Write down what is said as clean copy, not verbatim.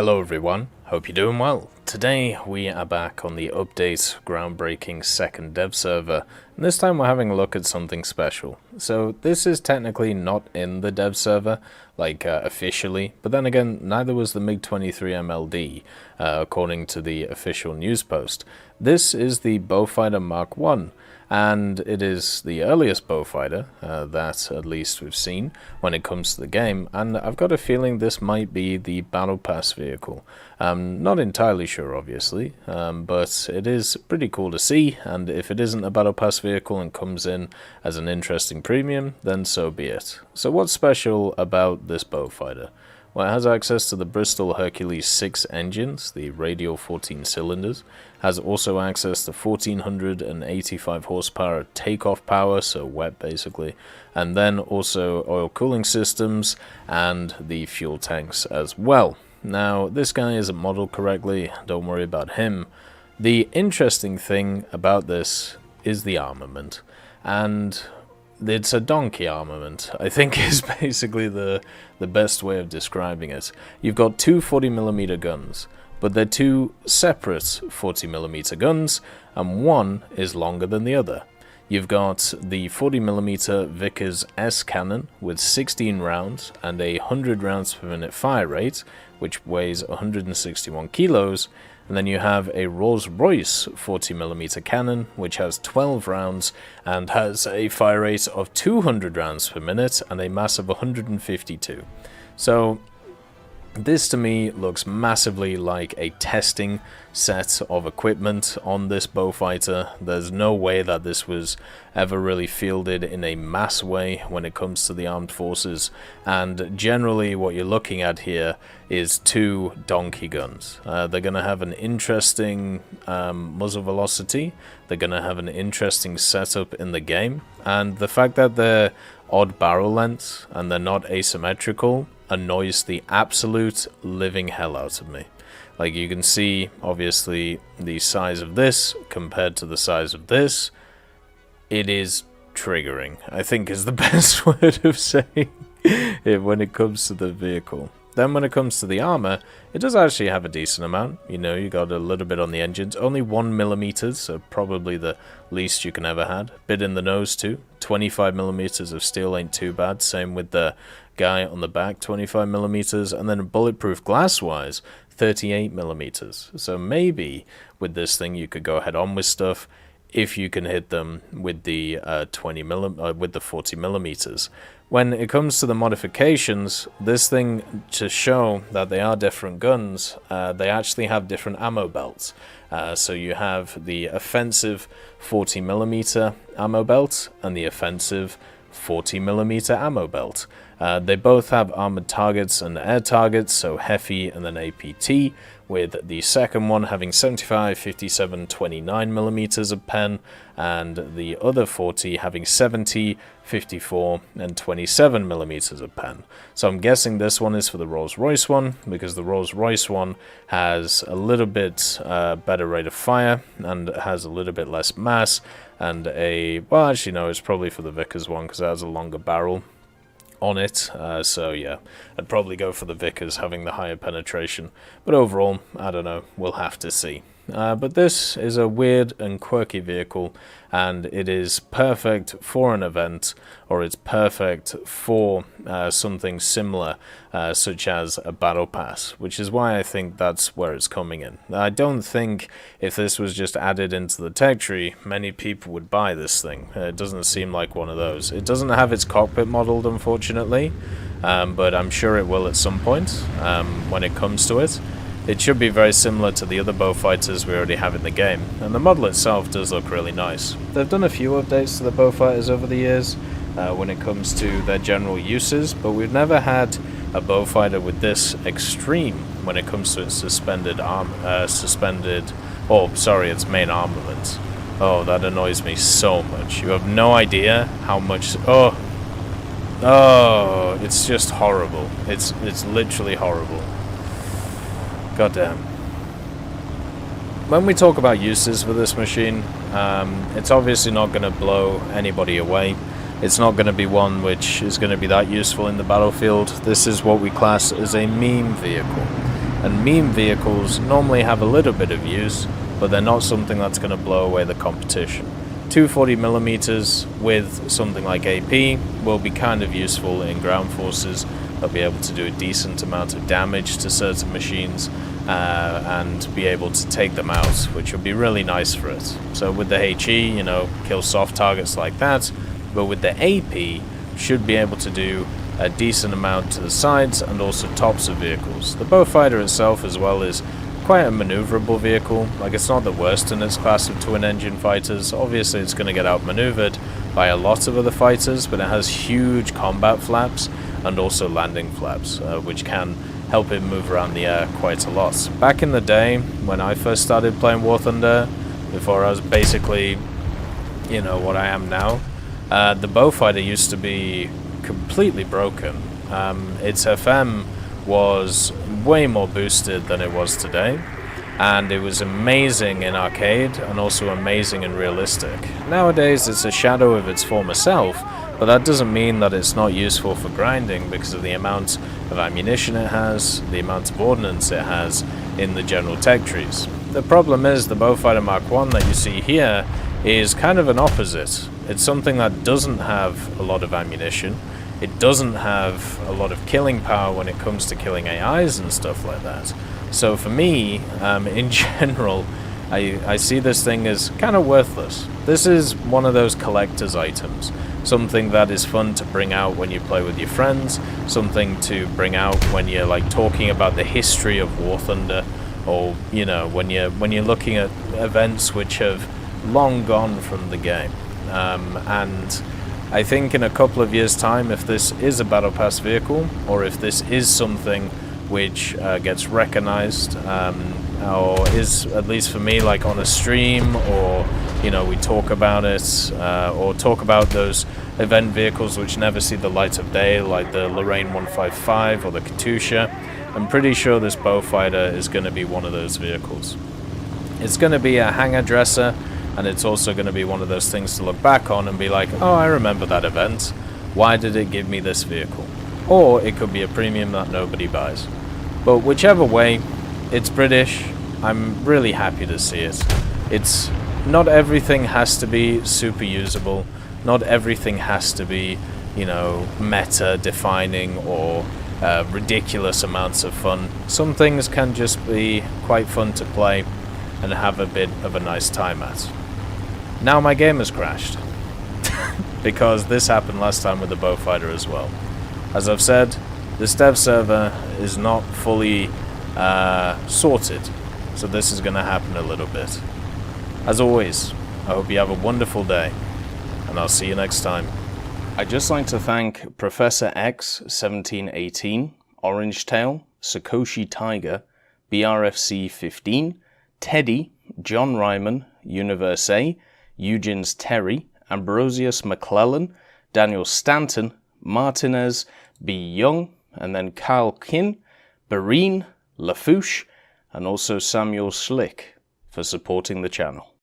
Hello everyone, hope you're doing well. Today we are back on the update groundbreaking second dev server, and this time we're having a look at something special. So this is technically not in the dev server, officially, but then again neither was the Mk.1 MLD, according to the official news post. This is the Beaufighter Mk.1. And it is the earliest Beaufighter that at least we've seen when it comes to the game, and I've got a feeling this might be the Battle Pass vehicle. I'm not entirely sure obviously, but it is pretty cool to see, and if it isn't a Battle Pass vehicle and comes in as an interesting premium, then so be it. So what's special about this Beaufighter? Well, it has access to the Bristol Hercules 6 engines, the radial 14 cylinders, has also access to 1485 horsepower takeoff power, so wet basically, and then also oil cooling systems and the fuel tanks as well. Now, this guy isn't modeled correctly, don't worry about him. The interesting thing about this is the armament, and it's a donkey armament, I think is basically the best way of describing it. You've got two 40mm guns, but they're two separate 40mm guns, and one is longer than the other. You've got the 40mm Vickers S cannon with 16 rounds and a 100 rounds per minute fire rate, which weighs 161 kilos. And then you have a Rolls-Royce 40mm cannon, which has 12 rounds and has a fire rate of 200 rounds per minute and a mass of 152. So this to me looks massively like a testing set of equipment on this Beaufighter. There's no way that this was ever really fielded in a mass way when it comes to the armed forces, and generally what you're looking at here is two donkey guns. They're going to have an interesting muzzle velocity, they're going to have an interesting setup in the game, and the fact that they're odd barrel lengths and they're not asymmetrical annoys the absolute living hell out of me. Like, you can see obviously the size of this compared to the size of this. It is triggering, I think, is the best word of saying it when it comes to the vehicle. Then when it comes to the armor, it does actually have a decent amount. You know, you got a little bit on the engines, only 1mm, so probably the least you can ever had. Bit in the nose too. 25mm of steel ain't too bad. Same with the guy on the back, 25mm, and then bulletproof glass wise, 38mm. So maybe with this thing you could go head on with stuff if you can hit them with the 40mm. When it comes to the modifications, this thing, to show that they are different guns, they actually have different ammo belts. So you have the offensive 40mm ammo belt and the offensive 40mm ammo belt. They both have armored targets and air targets, so Heavy and then APT, with the second one having 75, 57, 29mm of pen, and the other 40 having 70, 54, and 27mm of pen. So I'm guessing this one is for the Rolls-Royce one, because the Rolls-Royce one has a little bit better rate of fire, and has a little bit less mass, and well, actually no, it's probably for the Vickers one, because it has a longer barrel on it, so yeah, I'd probably go for the Vickers having the higher penetration, but overall, I don't know, we'll have to see. But this is a weird and quirky vehicle, and it is perfect for an event, or it's perfect for something similar, such as a battle pass, which is why I think that's where it's coming in. I don't think if this was just added into the tech tree, many people would buy this thing. It doesn't seem like one of those. It doesn't have its cockpit modeled, unfortunately, but I'm sure it will at some point when it comes to it. It should be very similar to the other Beaufighters we already have in the game, and the model itself does look really nice. They've done a few updates to the Beaufighters over the years when it comes to their general uses, but we've never had a Beaufighter with this extreme when it comes to its its main armament. Oh, that annoys me so much. You have no idea how much. Oh, it's just horrible. It's literally horrible. Goddamn. When we talk about uses for this machine, it's obviously not going to blow anybody away. It's not going to be one which is going to be that useful in the battlefield. This is what we class as a meme vehicle. and meme vehicles normally have a little bit of use, but they're not something that's going to blow away the competition. 240mm with something like AP will be kind of useful in ground forces. They'll be able to do a decent amount of damage to certain machines and be able to take them out, which will be really nice for it. So with the HE, you know, kill soft targets like that, but with the AP, should be able to do a decent amount to the sides and also tops of vehicles. The Beaufighter itself as well is quite a maneuverable vehicle. Like, it's not the worst in its class of twin-engine fighters. Obviously it's going to get outmaneuvered by a lot of other fighters, but it has huge combat flaps and also landing flaps, which can help it move around the air quite a lot. Back in the day, when I first started playing War Thunder, before I was basically, you know, what I am now, the Beaufighter used to be completely broken. Its FM was way more boosted than it was today, and it was amazing in arcade and also amazing in realistic. Nowadays it's a shadow of its former self, but that doesn't mean that it's not useful for grinding because of the amount of ammunition it has, the amount of ordnance it has in the general tech trees. The problem is the Beaufighter Mk.1 that you see here is kind of an opposite. It's something that doesn't have a lot of ammunition. It doesn't have a lot of killing power when it comes to killing AIs and stuff like that. So for me, in general, I see this thing as kind of worthless. This is one of those collector's items. Something that is fun to bring out when you play with your friends. Something to bring out when you're like talking about the history of War Thunder. Or, you know, when you're looking at events which have long gone from the game. And I think in a couple of years' time, if this is a Battle Pass vehicle, or if this is something which gets recognized, or is, at least for me, like on a stream, or, you know, we talk about it, or talk about those event vehicles which never see the light of day, like the Lorraine 155 or the Katusha, I'm pretty sure this Beaufighter is going to be one of those vehicles. It's going to be a hangar dresser, and it's also going to be one of those things to look back on and be like, oh, I remember that event. Why did it give me this vehicle? Or it could be a premium that nobody buys. But whichever way, it's British. I'm really happy to see it. It's not everything has to be super usable. Not everything has to be, you know, meta defining or ridiculous amounts of fun. Some things can just be quite fun to play and have a bit of a nice time at. Now my game has crashed. Because this happened last time with the Beaufighter as well. As I've said, this dev server is not fully sorted, so this is going to happen a little bit. As always, I hope you have a wonderful day, and I'll see you next time. I'd just like to thank Professor X 1718, Orange Tail, Sakoshi Tiger, BRFC 15, Teddy, John Ryman, Universe A, Eugens Terry, Ambrosius McClellan, Daniel Stanton, Martinez, B. Young, and then Kyle Kin, Barine, Lafouche, and also Samuel Slick for supporting the channel.